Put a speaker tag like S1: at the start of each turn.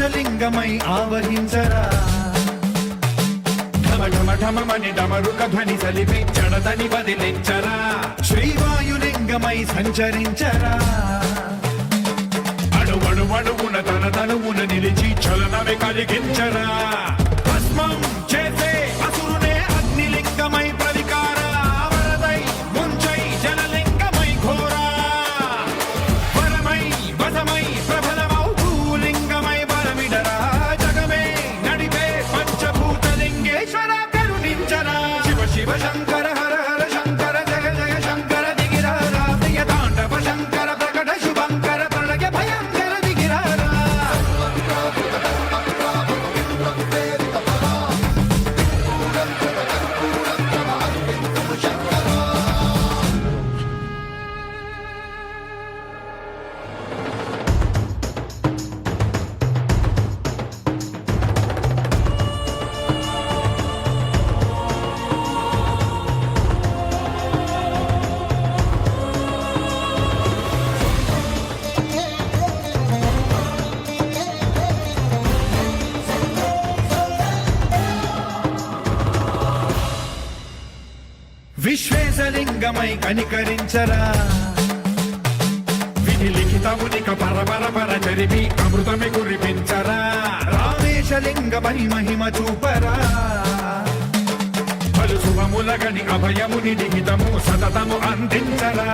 S1: కైలాసలింగమై ఆవహించరా ఢమఢమఢమని డమరుక ధ్వని సలిపి జడదని వదిలించరా శ్రీవాయులింగమై సంచరించరా అడువడువడువున తన తనువున నిలిచి చలనమే కలిగించరా భస్మం చేసే అసురునే అగ్నిలింగమై ప్రవికార వరదై ముంచై జలలింగమై ఘోరా వరమై వసమై ప్రబలమౌ భూలింగమై బలమిడరా జగమే నడిపే పంచభూతలింగేశ్వర కరుణించరా శివ శివ శంకర హర హర శంకర జయ జయ శంకర దిగిరారా ప్రియ తాండవ శంకర ప్రకట శుభంకర ప్రళయ భయంకర దిగిరారా విశ్వేశలింగమై కనికరించరా విధి లిఖితమునిక పరపర చరిపి అమృతమి కురిపించరా రామేశలింగమై మహిమ చూపరా పలు శుభములగని అభయముని లిఖితము సతతము అందించరా